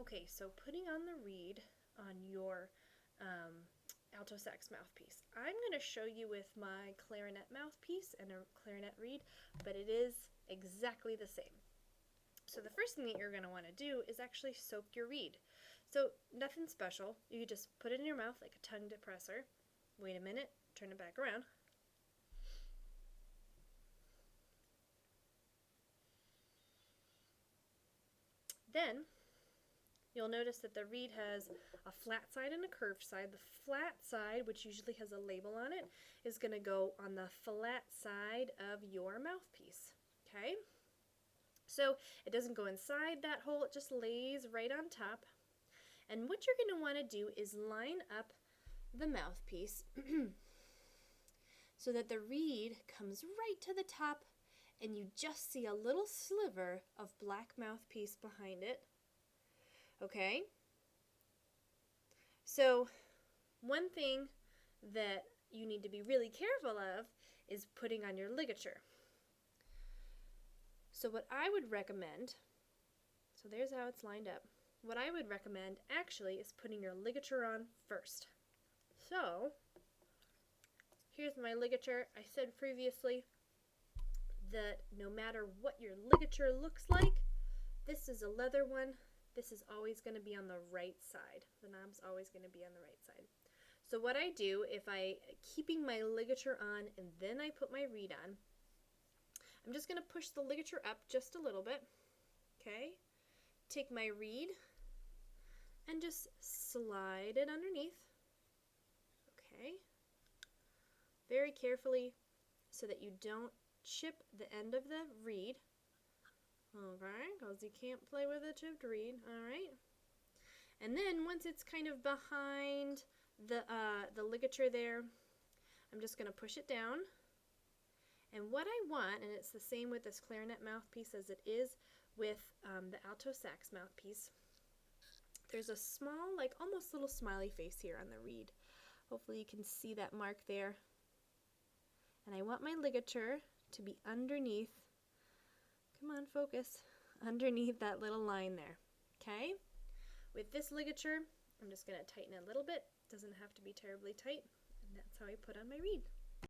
Okay, so putting on the reed on your alto sax mouthpiece. I'm going to show you with my clarinet mouthpiece and a clarinet reed, but it is exactly the same. So the first thing that you're going to want to do is actually soak your reed. So nothing special. You just put it in your mouth like a tongue depressor. Wait a minute, turn it back around. Then you'll notice that the reed has a flat side and a curved side. The flat side, which usually has a label on it, is going to go on the flat side of your mouthpiece. Okay? So it doesn't go inside that hole, it just lays right on top. And what you're going to want to do is line up the mouthpiece so that the reed comes right to the top and you just see a little sliver of black mouthpiece behind it. Okay? So one thing that you need to be really careful of is putting on your ligature. So what I would recommend, so there's how it's lined up. What I would recommend actually is putting your ligature on first. So here's my ligature. I said previously that no matter what your ligature looks like, this is a leather one. This is always going to be on the right side. The knob's always going to be on the right side. So what I do, if I keeping my ligature on and then I put my reed on, I'm just going to push the ligature up just a little bit. Okay? Take my reed and just slide it underneath. Okay? Very carefully so that you don't chip the end of the reed. Okay, because you can't play with a chipped reed. Alright? And then once it's kind of behind the ligature there, I'm just going to push it down. And what I want, and it's the same with this clarinet mouthpiece as it is with the alto sax mouthpiece, there's a small, like almost little smiley face here on the reed. Hopefully you can see that mark there. And I want my ligature to be underneath, come on, focus, underneath that little line there. Okay? With this ligature, I'm just going to tighten it a little bit. It doesn't have to be terribly tight. And that's how I put on my reed.